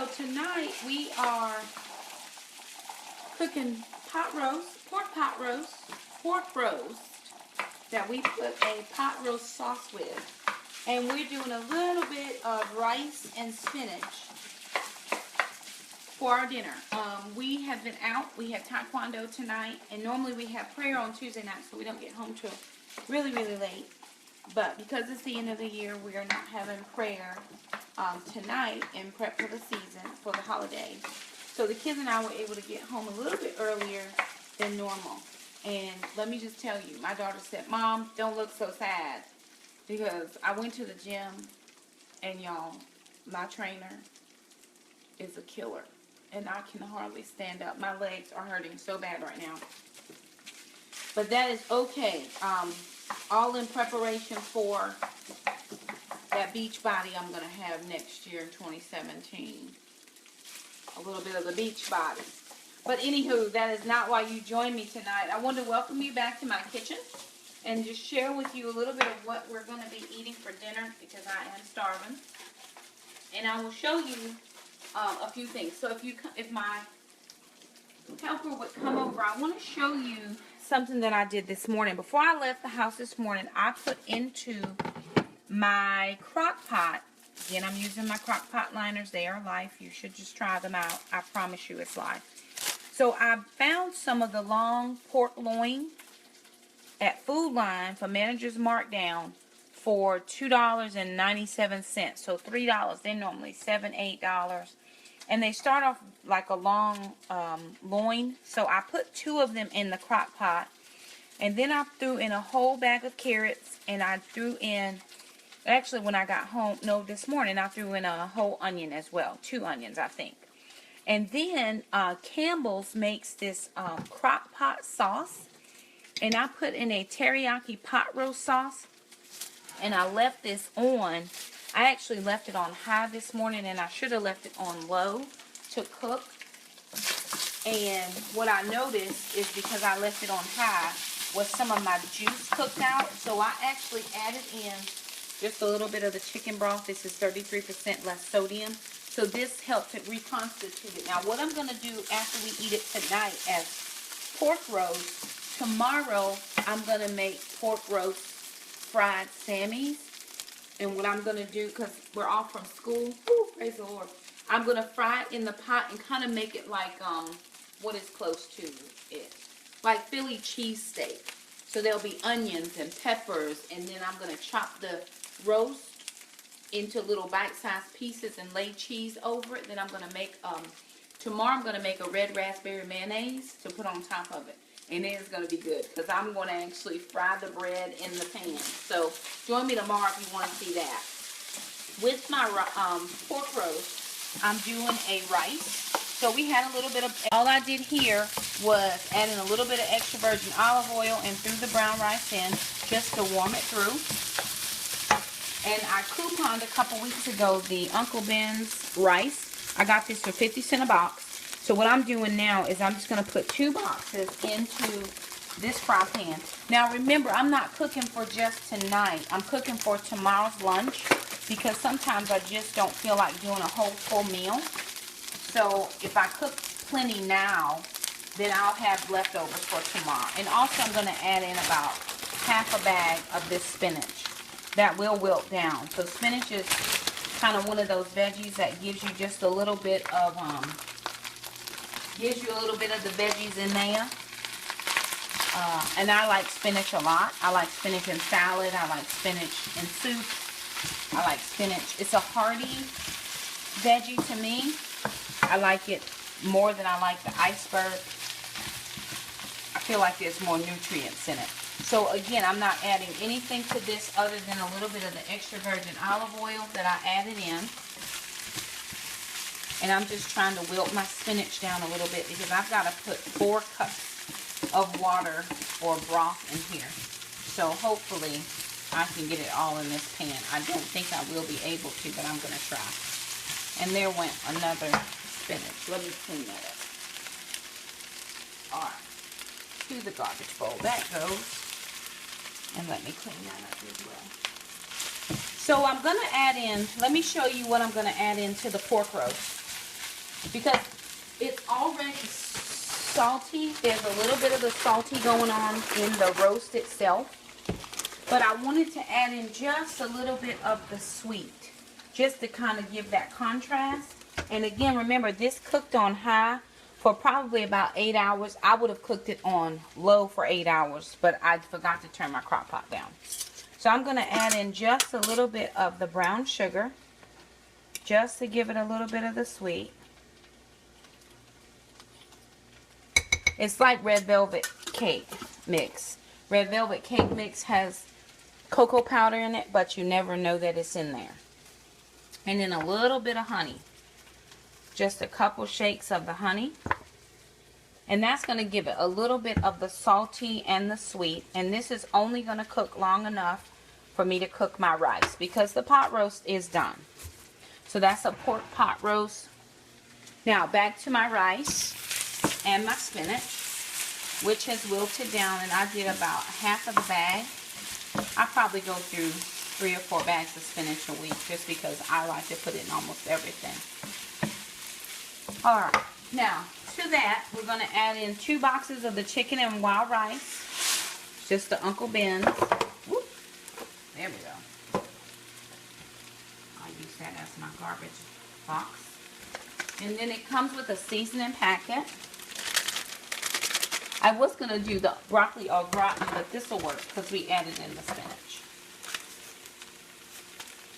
So tonight we are cooking pot roast, pork roast that we put a pot roast sauce with. And we're doing a little bit of rice and spinach for our dinner. We have been out. We had taekwondo tonight, and normally we have prayer on Tuesday night, so we don't get home till really, really late. But because it's the end of the year, we are not having prayer tonight in prep for the season, for the holidays. So the kids and I were able to get home a little bit earlier than normal. And let me just tell you, my daughter said, "Mom, don't look so sad." Because I went to the gym, and y'all, my trainer is a killer. And I can hardly stand up. My legs are hurting so bad right now. But that is okay. All in preparation for that beach body I'm going to have next year in 2017. A little bit of the beach body. But anywho, that is not why you joined me tonight. I want to welcome you back to my kitchen and just share with you a little bit of what we're going to be eating for dinner because I am starving. And I will show you a few things. So if my helper would come over, I want to show you something that I did this morning. Before I left the house this morning, I put into my crock pot. Again, I'm using my crock pot liners. They are life. You should just try them out. I promise you it's life. So I found some of the long pork loin at Food Line for Manager's Markdown for $2.97. So $3. They're normally $7, $8. And they start off like a long loin. So I put 2 of them in the crock pot. And then I threw in a whole bag of carrots. And I threw in, actually when I got home, no, this morning I threw in a whole onion as well. 2 onions, I think. And then Campbells makes this crock pot sauce. And I put in a teriyaki pot roast sauce. And I left this on. I actually left it on high this morning. And I should have left it on low to cook. And what I noticed is because I left it on high was some of my juice cooked out. So I actually added in just a little bit of the chicken broth. This is 33% less sodium. So this helped it reconstitute it. Now what I'm going to do after we eat it tonight as pork roast, tomorrow I'm going to make pork roast fried sammies. And what I'm going to do, because we're off from school, praise the Lord, I'm going to fry it in the pot and kind of make it like, what is close to it? Like Philly cheesesteak. So there'll be onions and peppers, and then I'm going to chop the roast into little bite-sized pieces and lay cheese over it. Then I'm going to make, tomorrow I'm going to make a red raspberry mayonnaise to put on top of it. And it is going to be good because I'm going to actually fry the bread in the pan. So join me tomorrow if you want to see that. With my pork roast, I'm doing a rice. So we had a little bit of, all I did here was adding a little bit of extra virgin olive oil and threw the brown rice in just to warm it through. And I couponed a couple weeks ago the Uncle Ben's rice. I got this for 50 cents a box. So what I'm doing now is I'm just going to put 2 boxes into this fry pan. Now remember, I'm not cooking for just tonight. I'm cooking for tomorrow's lunch because sometimes I just don't feel like doing a whole full meal. So if I cook plenty now, then I'll have leftovers for tomorrow. And also I'm going to add in about half a bag of this spinach. That will wilt down. So spinach is kind of one of those veggies that gives you just a little bit of the veggies in there. And I like spinach a lot. I like spinach in salad. I like spinach in soup. I like spinach. It's a hearty veggie to me. I like it more than I like the iceberg. I feel like there's more nutrients in it. So again, I'm not adding anything to this other than a little bit of the extra virgin olive oil that I added in. And I'm just trying to wilt my spinach down a little bit because I've got to put 4 cups of water or broth in here. So hopefully I can get it all in this pan. I don't think I will be able to, but I'm going to try. And there went another spinach. Let me clean that up. Alright. To the garbage bowl. That goes. And let me clean that up as well. So I'm going to add in, let me show you what I'm going to add into the pork roast. because it's already salty. There's a little bit of the salty going on in the roast itself. But I wanted to add in just a little bit of the sweet, just to kind of give that contrast. And again, remember, this cooked on high for probably about 8 hours. I would have cooked it on low for 8 hours, but I forgot to turn my crock pot down. So I'm going to add in just a little bit of the brown sugar, just to give it a little bit of the sweet. It's like red velvet cake mix. Red velvet cake mix has cocoa powder in it, but you never know that it's in there. And then a little bit of honey. Just a couple shakes of the honey. And that's going to give it a little bit of the salty and the sweet. And this is only going to cook long enough for me to cook my rice, because the pot roast is done. So that's a pork pot roast. Now back to my rice and my spinach, which has wilted down, and I did about half of the bag. I probably go through 3 or 4 bags of spinach a week, just because I like to put it in almost everything. Alright, now to that we're going to add in 2 boxes of the chicken and wild rice, just the Uncle Ben's. Whoop. There we go. I'll use that as my garbage box. And then it comes with a seasoning packet. I was going to do the broccoli au gratin, but this will work because we added in the spinach.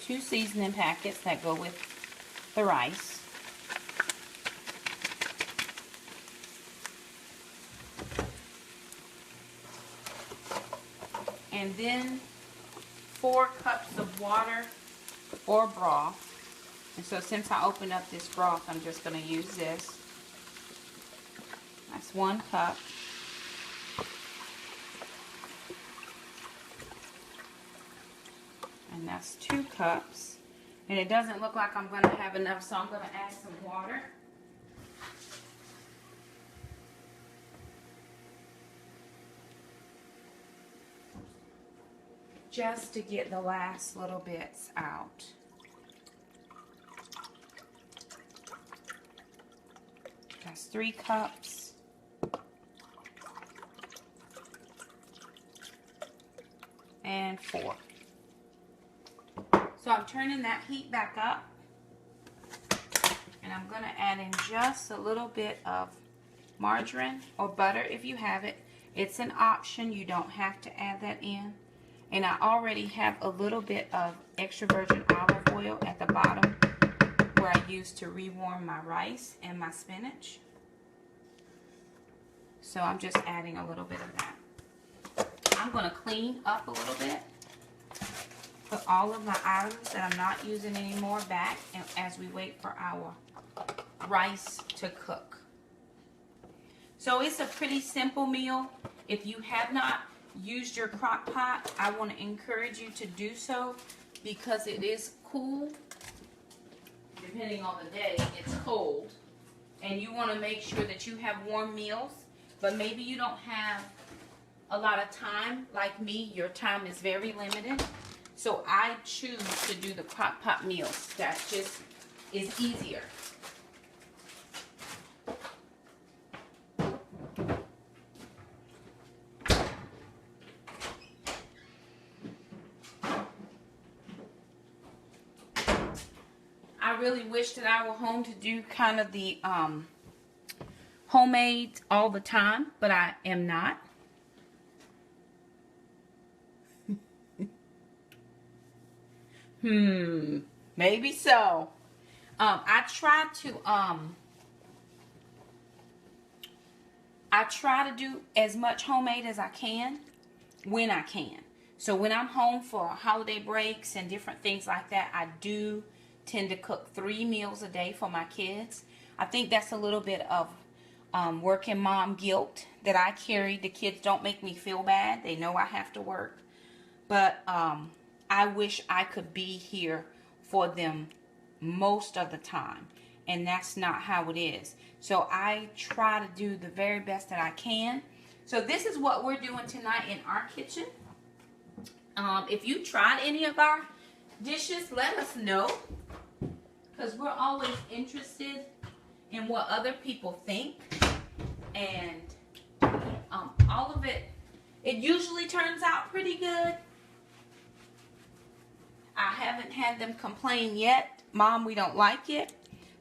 2 seasoning packets that go with the rice. And then 4 cups of water or broth. And so since I opened up this broth, I'm just going to use this. That's 1 cup. And that's 2 cups. And it doesn't look like I'm going to have enough, so I'm going to add some water. Just to get the last little bits out. That's 3 cups. And 4. So I'm turning that heat back up. And I'm going to add in just a little bit of margarine or butter if you have it. It's an option. You don't have to add that in. And I already have a little bit of extra virgin olive oil at the bottom where I use to rewarm my rice and my spinach. So I'm just adding a little bit of that. I'm going to clean up a little bit. Put all of my items that I'm not using anymore back, and as we wait for our rice to cook. So it's a pretty simple meal. If you have not used your crock pot, I want to encourage you to do so, because it is cool. Depending on the day, it's cold. And you want to make sure that you have warm meals, but maybe you don't have a lot of time. Like me, your time is very limited. So I choose to do the crock pot meals. That just is easier. I really wish that I were home to do kind of the homemade all the time, but I am not. Maybe so. I try to do as much homemade as I can when I can. So when I'm home for holiday breaks and different things like that, I do tend to cook 3 meals a day for my kids. I think that's a little bit of working mom guilt that I carry. The kids don't make me feel bad. They know I have to work. But I wish I could be here for them most of the time. And that's not how it is. So I try to do the very best that I can. So this is what we're doing tonight in our kitchen. If you tried any of our dishes, let us know. Because we're always interested in what other people think, and all of it, it usually turns out pretty good. I haven't had them complain yet, Mom, we don't like it.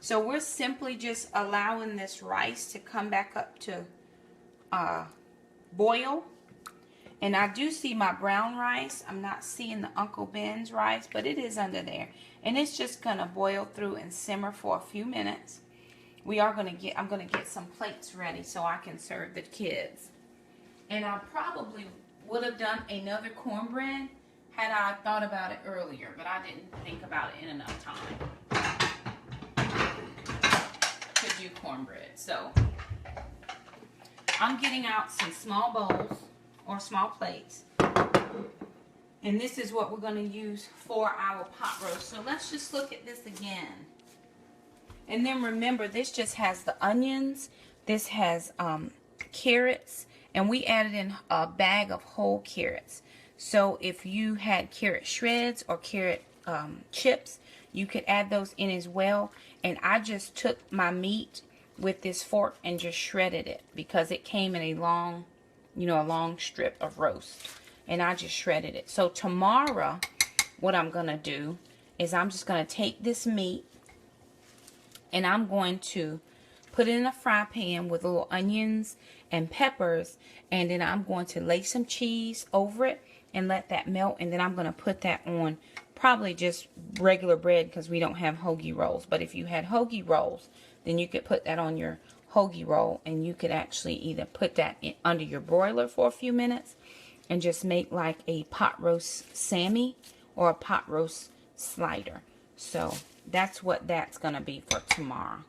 So we're simply just allowing this rice to come back up to boil. And I do see my brown rice. I'm not seeing the Uncle Ben's rice, but it is under there. And it's just going to boil through and simmer for a few minutes. I'm going to get some plates ready so I can serve the kids. And I probably would have done another cornbread had I thought about it earlier, but I didn't think about it in enough time to do cornbread. So I'm getting out some small bowls or small plates. And this is what we're going to use for our pot roast. So let's just look at this again. And then remember, this just has the onions. This has carrots. And we added in a bag of whole carrots. So if you had carrot shreds or carrot chips, you could add those in as well. And I just took my meat with this fork and just shredded it because it came in a long, a long strip of roast. And I just shredded it. So tomorrow, what I'm going to do is I'm just going to take this meat and I'm going to put it in a fry pan with little onions and peppers. And then I'm going to lay some cheese over it and let that melt. And then I'm going to put that on probably just regular bread because we don't have hoagie rolls. But if you had hoagie rolls, then you could put that on your hoagie roll. And you could actually either put that under your broiler for a few minutes and just make like a pot roast Sammy or a pot roast slider. So that's what that's going to be for tomorrow.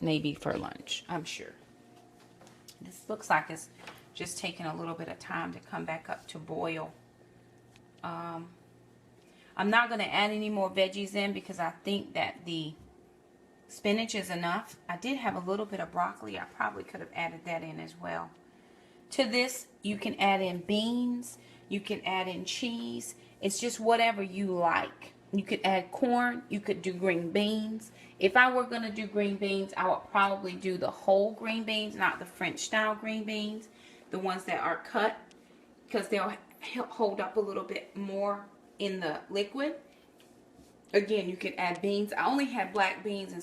Maybe for lunch, I'm sure. This looks like it's just taking a little bit of time to come back up to boil. I'm not going to add any more veggies in because I think that the spinach is enough. I did have a little bit of broccoli. I probably could have added that in as well. To this, you can add in beans. You can add in cheese. It's just whatever you like. You could add corn. You could do green beans. If I were going to do green beans, I would probably do the whole green beans, not the French style green beans. The ones that are cut, because they'll hold up a little bit more in the liquid. Again, you could add beans. I only had black beans, and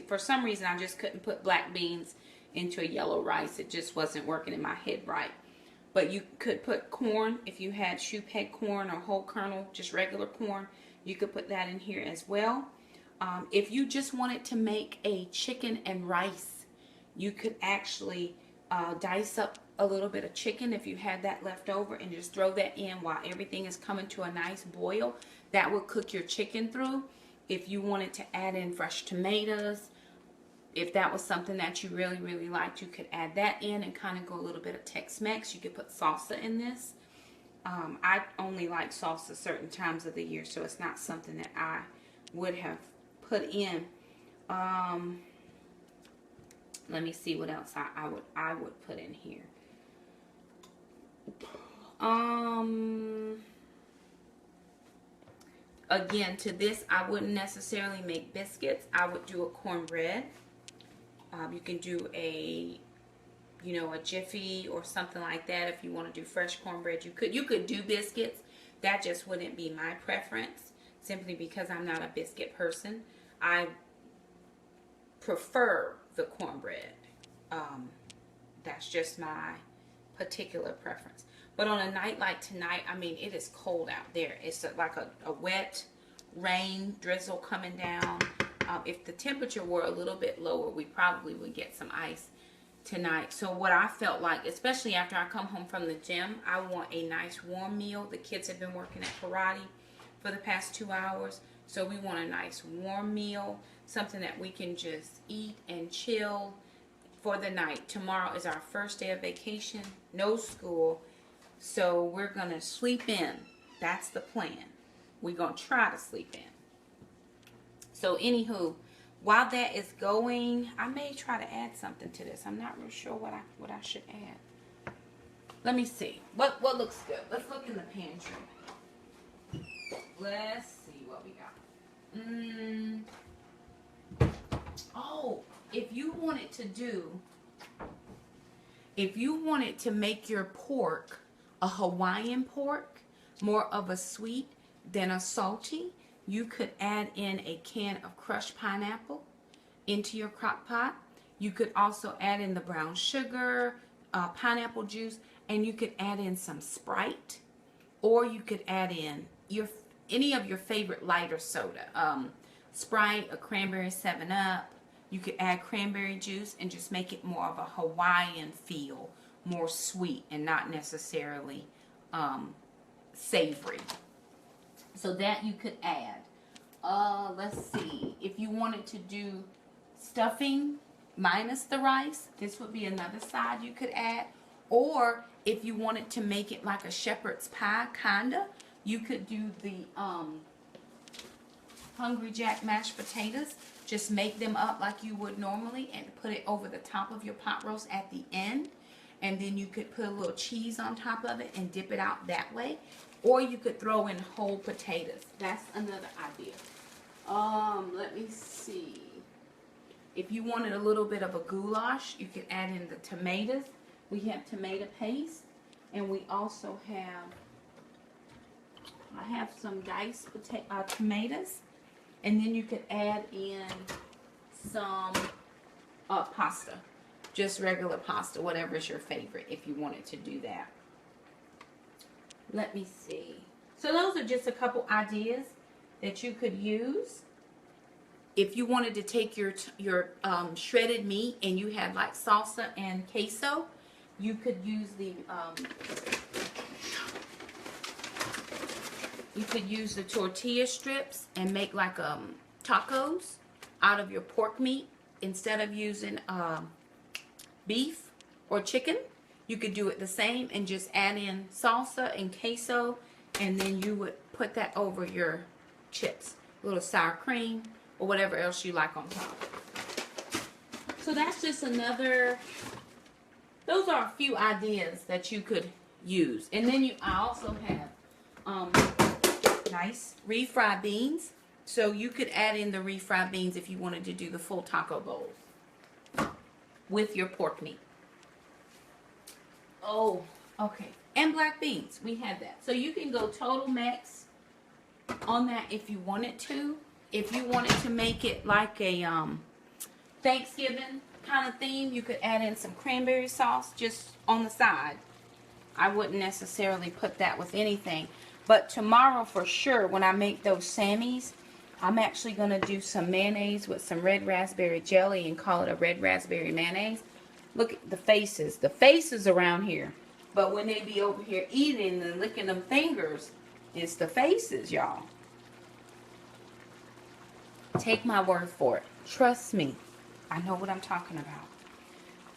for some reason I just couldn't put black beans into a yellow rice. It just wasn't working in my head right. But you could put corn if you had shoe peg corn or whole kernel, just regular corn. You could put that in here as well. If you just wanted to make a chicken and rice, you could actually dice up a little bit of chicken if you had that left over and just throw that in while everything is coming to a nice boil. That will cook your chicken through. If you wanted to add in fresh tomatoes, if that was something that you really, really liked, you could add that in and kind of go a little bit of Tex-Mex. You could put salsa in this. I only like salsa certain times of the year, so it's not something that I would have put in. Let me see what else I would put in here. Again, to this, I wouldn't necessarily make biscuits. I would do a cornbread. You can do a Jiffy or something like that. If you want to do fresh cornbread, you could do biscuits. That just wouldn't be my preference, simply because I'm not a biscuit person. I prefer the cornbread. That's just my particular preference. But on a night like tonight, I mean, it is cold out there. It's like a wet rain drizzle coming down. If the temperature were a little bit lower, we probably would get some ice tonight. So what I felt like, especially after I come home from the gym, I want a nice warm meal. The kids have been working at karate for the past 2 hours. So we want a nice warm meal, something that we can just eat and chill for the night. Tomorrow is our first day of vacation, no school. So we're going to sleep in. That's the plan. We're going to try to sleep in. So anywho, while that is going, I may try to add something to this. I'm not real sure what I should add. Let me see. What looks good? Let's look in the pantry. Let's see what we got. Oh, Oh, if you wanted to make your pork a Hawaiian pork, more of a sweet than a salty, you could add in a can of crushed pineapple into your crock pot. You could also add in the brown sugar, pineapple juice, and you could add in some Sprite, or you could add in any of your favorite lighter soda, Sprite, a cranberry 7-Up. You could add cranberry juice and just make it more of a Hawaiian feel, more sweet and not necessarily savory. So that you could add. Let's see. If you wanted to do stuffing minus the rice, this would be another side you could add. Or if you wanted to make it like a shepherd's pie, kinda, you could do the Hungry Jack mashed potatoes. Just make them up like you would normally and put it over the top of your pot roast at the end. And then you could put a little cheese on top of it and dip it out that way. Or you could throw in whole potatoes. That's another idea. Let me see. If you wanted a little bit of a goulash, you could add in the tomatoes. We have tomato paste. And we also have, I have some diced tomatoes. And then you could add in some pasta. Just regular pasta, whatever is your favorite, if you wanted to do that. Let me see. So those are just a couple ideas that you could use. If you wanted to take your shredded meat and you had like salsa and queso, you could use the tortilla strips and make like tacos out of your pork meat instead of using beef or chicken. You could do it the same and just add in salsa and queso, and then you would put that over your chips, a little sour cream or whatever else you like on top. So that's just another, those are a few ideas that you could use. And then I also have nice refried beans. So you could add in the refried beans if you wanted to do the full taco bowls with your pork meat. Oh, okay. And black beans. We had that. So you can go total max on that if you wanted to. If you wanted to make it like a Thanksgiving kind of theme, you could add in some cranberry sauce just on the side. I wouldn't necessarily put that with anything. But tomorrow for sure, when I make those sammies, I'm actually going to do some mayonnaise with some red raspberry jelly and call it a red raspberry mayonnaise. Look at the faces. The faces around here. But when they be over here eating and licking them fingers, it's the faces, y'all. Take my word for it. Trust me. I know what I'm talking about.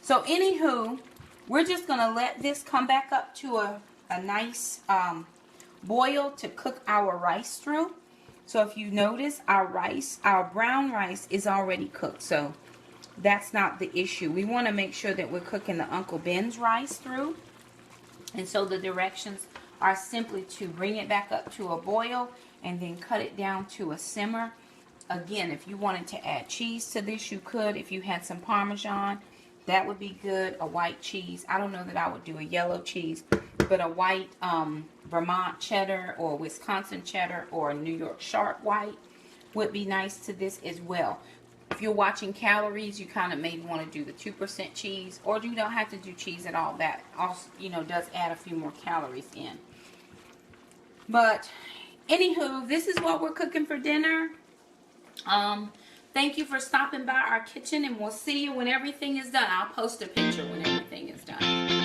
So anywho, we're just going to let this come back up to a nice boil to cook our rice through. So if you notice, our brown rice is already cooked. So that's not the issue. We want to make sure that we're cooking the Uncle Ben's rice through. And so the directions are simply to bring it back up to a boil and then cut it down to a simmer. Again, if you wanted to add cheese to this, you could. If you had some Parmesan, that would be good. A white cheese. I don't know that I would do a yellow cheese, but a white Vermont cheddar or Wisconsin cheddar or New York sharp white would be nice to this as well. If you're watching calories, you kind of maybe want to do the 2% cheese, or you don't have to do cheese at all. That also, does add a few more calories in. But anywho, this is what we're cooking for dinner. Thank you for stopping by our kitchen, and we'll see you when everything is done. I'll post a picture when everything is done.